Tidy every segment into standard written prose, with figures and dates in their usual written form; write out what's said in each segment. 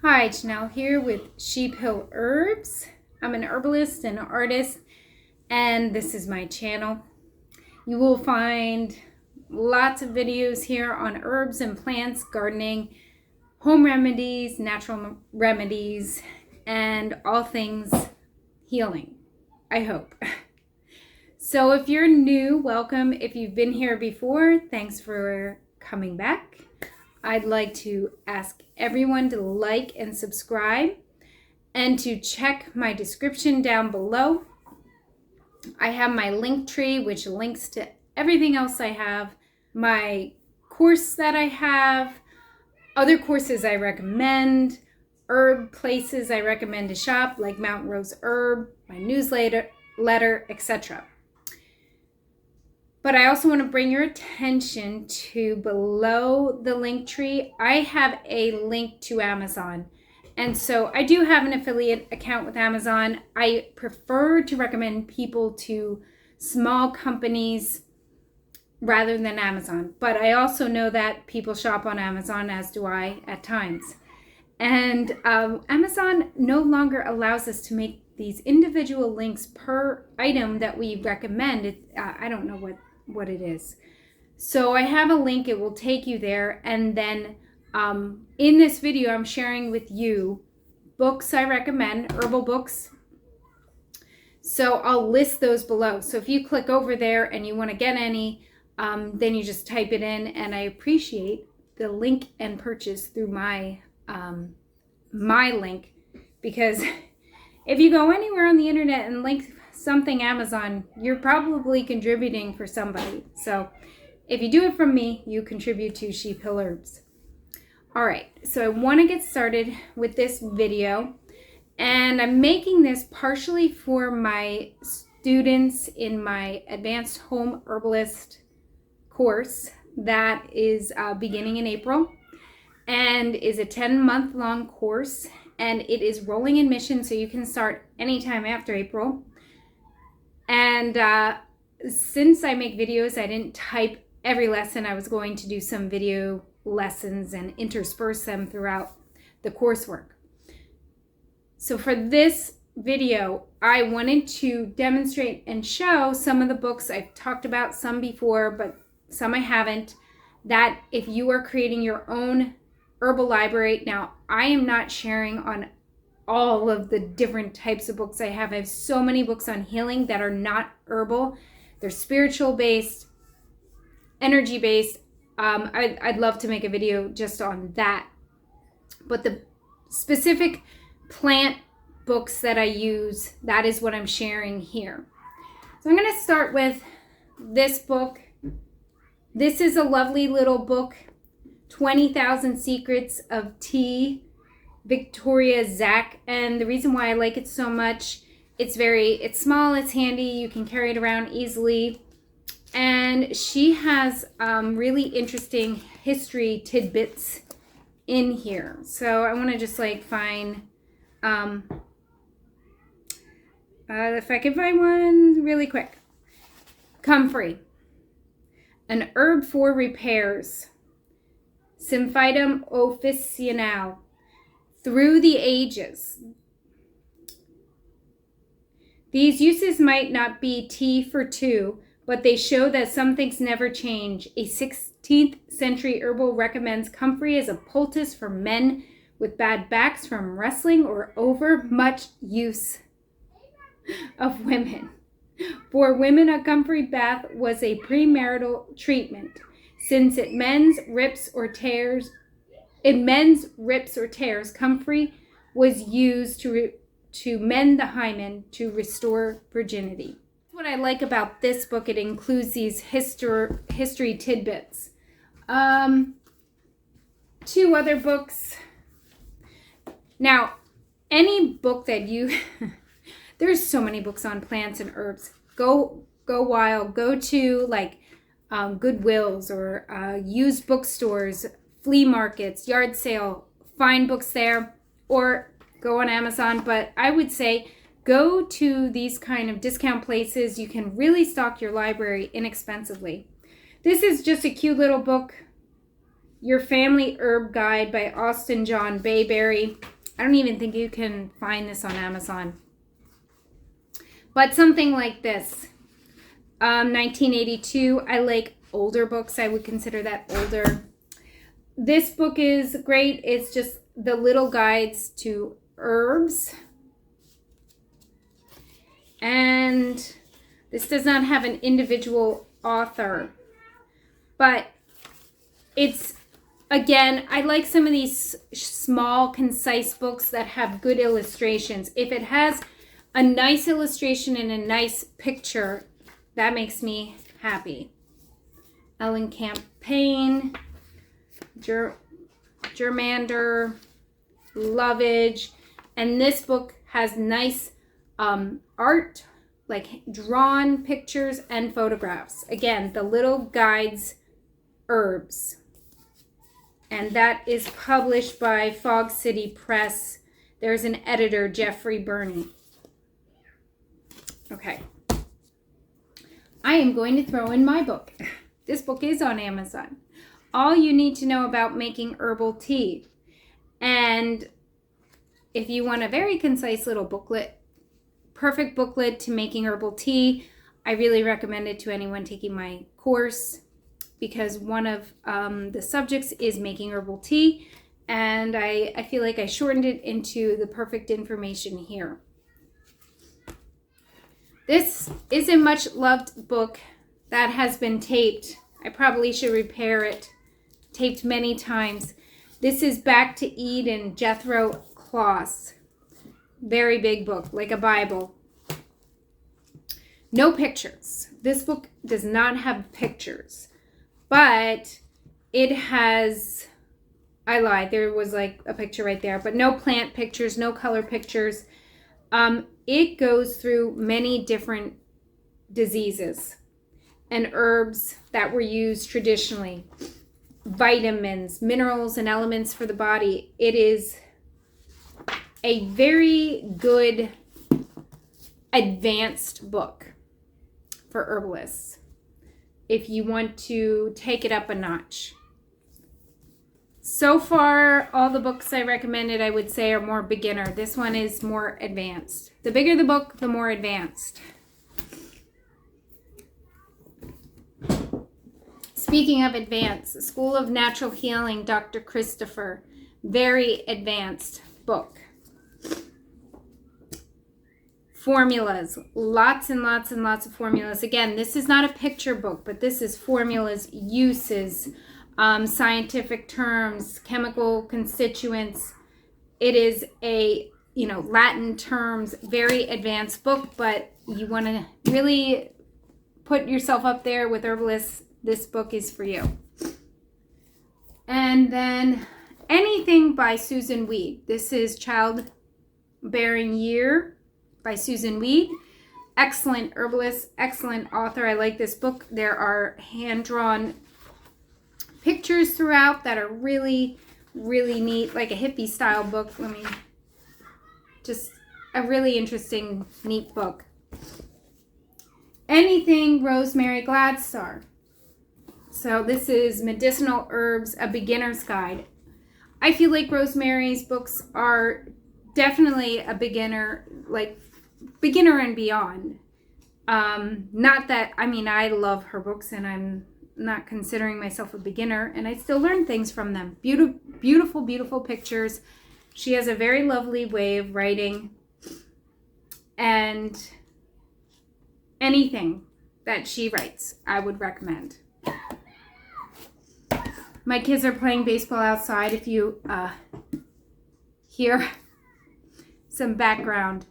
Hi, Jenel here with Sheep Herbs. I'm an herbalist and artist, and this is my channel. You will find lots of videos here on herbs and plants, gardening, home remedies, natural remedies, and all things healing, I hope. So if you're new, welcome. If you've been here before, thanks for coming back. I'd like to ask everyone to like and subscribe and to check my description down below. I have my Linktree, which links to everything else I have, my course that I have, other courses I recommend, herb places I recommend to shop like Mountain Rose Herb, my newsletter, etc. But I also want to bring your attention to below the Linktree. I have a link to Amazon. And so I do have an affiliate account with Amazon. I prefer to recommend people to small companies rather than Amazon. But I also know that people shop on Amazon, as do I at times. And Amazon no longer allows us to make these individual links per item that we recommend. I don't know what it is. So I have a link, it will take you there, and then in this video I'm sharing with you books I recommend, herbal books. So I'll list those below. So if you click over there and you want to get any, then you just type it in, and I appreciate the link and purchase through my my link, because if you go anywhere on the internet and link something Amazon, you're probably contributing for somebody. So if you do it from me, you contribute to Sheep Herbs. All right, so I want to get started with this video, and I'm making this partially for my students in my Advanced Home Herbalist course that is beginning in April and is a 10-month long course, and it is rolling admission, so you can start anytime after April. And since I make videos, I didn't type every lesson. I was going to do some video lessons and intersperse them throughout the coursework. So for this video, I wanted to demonstrate and show some of the books. I've talked about some before, but some I haven't, that if you are creating your own herbal library. Now, I am not sharing on all of the different types of books I have. I have so many books on healing that are not herbal. They're spiritual based, energy based. I'd love to make a video just on that. But the specific plant books that I use, that is what I'm sharing here. So I'm going to start with this book. This is a lovely little book, 20,000 Secrets of T Victoria Zac, and the reason why I like it so much, it's small, it's handy, you can carry it around easily, and she has really interesting history tidbits in here. So I want to just like find if I can find one really quick. Comfrey, an herb for repairs, Symphytum officinale. Through the ages. These uses might not be tea for two, but they show that some things never change. A 16th century herbal recommends comfrey as a poultice for men with bad backs from wrestling or over much use of women. For women, a comfrey bath was a premarital treatment, since in men's rips or tears, comfrey was used to mend the hymen to restore virginity. What I like about this book, it includes these history tidbits. Two other books. Now, any book that you, there's so many books on plants and herbs. Go wild. Go to like Goodwills or used bookstores, flea markets, yard sale, find books there, or go on Amazon. But I would say go to these kind of discount places. You can really stock your library inexpensively. This is just a cute little book. Your Family Herb Guide by Austin John Bayberry. I don't even think you can find this on Amazon. But something like this. 1982. I like older books. I would consider that older. This book is great. It's just the little guides to herbs. And this does not have an individual author. But it's, again, I like some of these small, concise books that have good illustrations. If it has a nice illustration and a nice picture, that makes me happy. Ellen Campaign, Germander, Lovage. And this book has nice art, like drawn pictures and photographs. Again, the little guides, herbs. And that is published by Fog City Press. There's an editor, Jeffrey Burney. Okay. I am going to throw in my book. This book is on Amazon. All you need to know about making herbal tea. And if you want a very concise little booklet, perfect booklet to making herbal tea, I really recommend it to anyone taking my course, because one of the subjects is making herbal tea, and I feel like I shortened it into the perfect information here. This is a much loved book that has been taped. I probably should repair it. Taped many times. This is Back to Eden, Jethro Kloss. Very big book, like a Bible. No pictures. This book does not have pictures, but it has, I lied, there was like a picture right there, but no plant pictures, no color pictures. It goes through many different diseases and herbs that were used traditionally, vitamins, minerals, and elements for the body. It is a very good advanced book for herbalists if you want to take it up a notch. So far, all the books I recommended, I would say, are more beginner. This one is more advanced. The bigger the book, the more advanced. Speaking of advanced, School of Natural Healing, Dr. Christopher. Very advanced book. Formulas. Lots and lots and lots of formulas. Again, this is not a picture book, but this is formulas, uses, scientific terms, chemical constituents. It is a, Latin terms, very advanced book, but you want to really put yourself up there with herbalists, this book is for you. And then anything by Susan Weed. This is Childbearing Year by Susan Weed. Excellent herbalist, excellent author. I like this book. There are hand-drawn pictures throughout that are really, really neat, like a hippie style book. Just a really interesting, neat book. Anything Rosemary Gladstar. So this is Medicinal Herbs, a Beginner's Guide. I feel like Rosemary's books are definitely a beginner, like beginner and beyond. Not that, I love her books and I'm not considering myself a beginner, and I still learn things from them. Beautiful, beautiful, beautiful pictures. She has a very lovely way of writing, and anything that she writes, I would recommend. My kids are playing baseball outside. If you hear some background.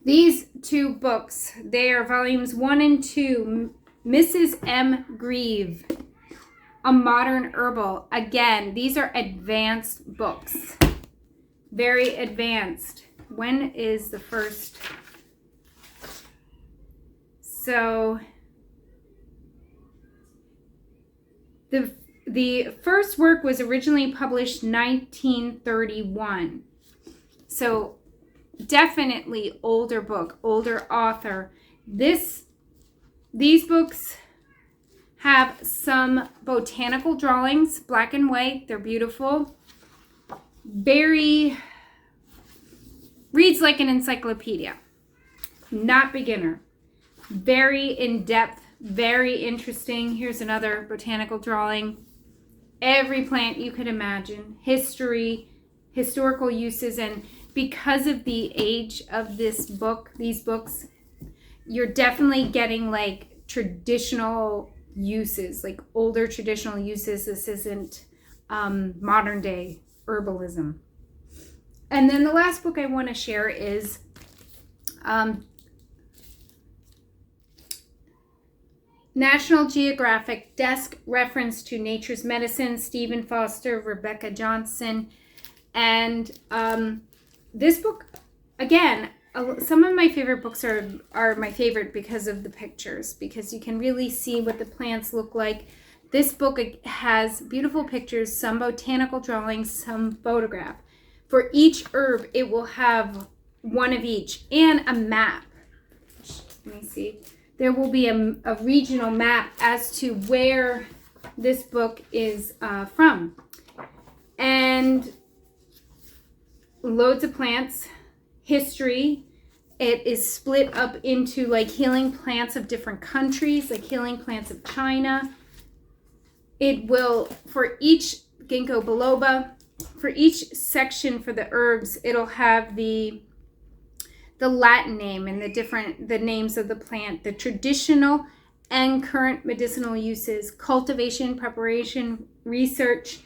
These two books, they are volumes 1 and 2. Mrs. M. Grieve, A Modern Herbal. Again, these are advanced books. Very advanced. When is the first? So, the first work was originally published 1931. So, definitely older book, older author. These books have some botanical drawings, black and white. They're beautiful. Very, reads like an encyclopedia. Not beginner. Very in-depth, very interesting. Here's another botanical drawing. Every plant you could imagine. History, historical uses, and because of the age of this book, these books, you're definitely getting like traditional uses, like older traditional uses. This isn't modern day herbalism. And then the last book I want to share is National Geographic Desk Reference to Nature's Medicine, Stephen Foster, Rebecca Johnson. And this book, again, some of my favorite books are my favorite because of the pictures, because you can really see what the plants look like. This book has beautiful pictures, some botanical drawings, some photograph. For each herb, it will have one of each and a map. Let me see. There will be a regional map as to where this book is from. And loads of plants, history. It is split up into like healing plants of different countries, like healing plants of China. It will, for each ginkgo biloba, for each section for the herbs, it'll have the Latin name and the names of the plant, the traditional and current medicinal uses, cultivation, preparation, research,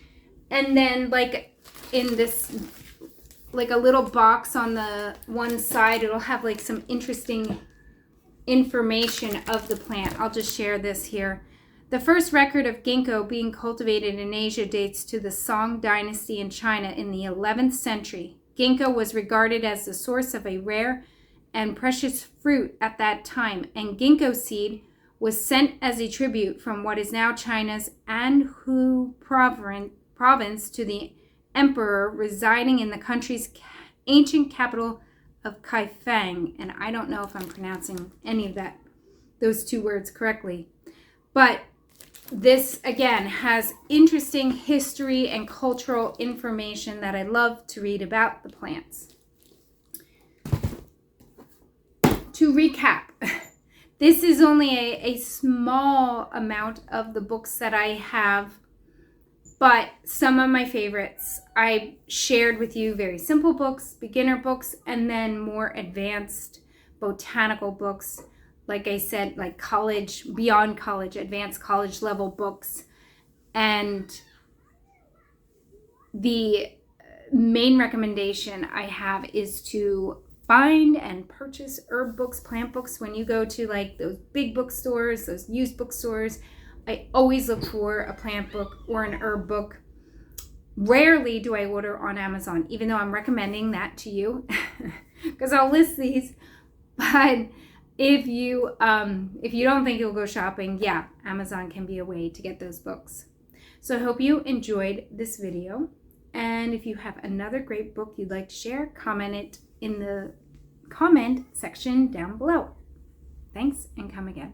and then like in this, like a little box on the one side, it'll have like some interesting information of the plant. I'll just share this here. The first record of ginkgo being cultivated in Asia dates to the Song dynasty in China in the 11th century. Ginkgo was regarded as the source of a rare and precious fruit at that time, and ginkgo seed was sent as a tribute from what is now China's Anhui province to the emperor residing in the country's ancient capital of Kaifeng. And I don't know if I'm pronouncing any of those two words correctly, but this again has interesting history and cultural information that I love to read about the plants. To recap, this is only a small amount of the books that I have, but some of my favorites I shared with you. Very simple books, beginner books, and then more advanced botanical books. Like I said, like college, beyond college, advanced college level books. And the main recommendation I have is to find and purchase herb books, plant books. When you go to like those big bookstores, those used bookstores, I always look for a plant book or an herb book. Rarely do I order on Amazon, even though I'm recommending that to you because I'll list these. But if you don't think you'll go shopping, yeah, Amazon can be a way to get those books. So I hope you enjoyed this video. And if you have another great book you'd like to share, comment it in the comment section down below. Thanks, and come again.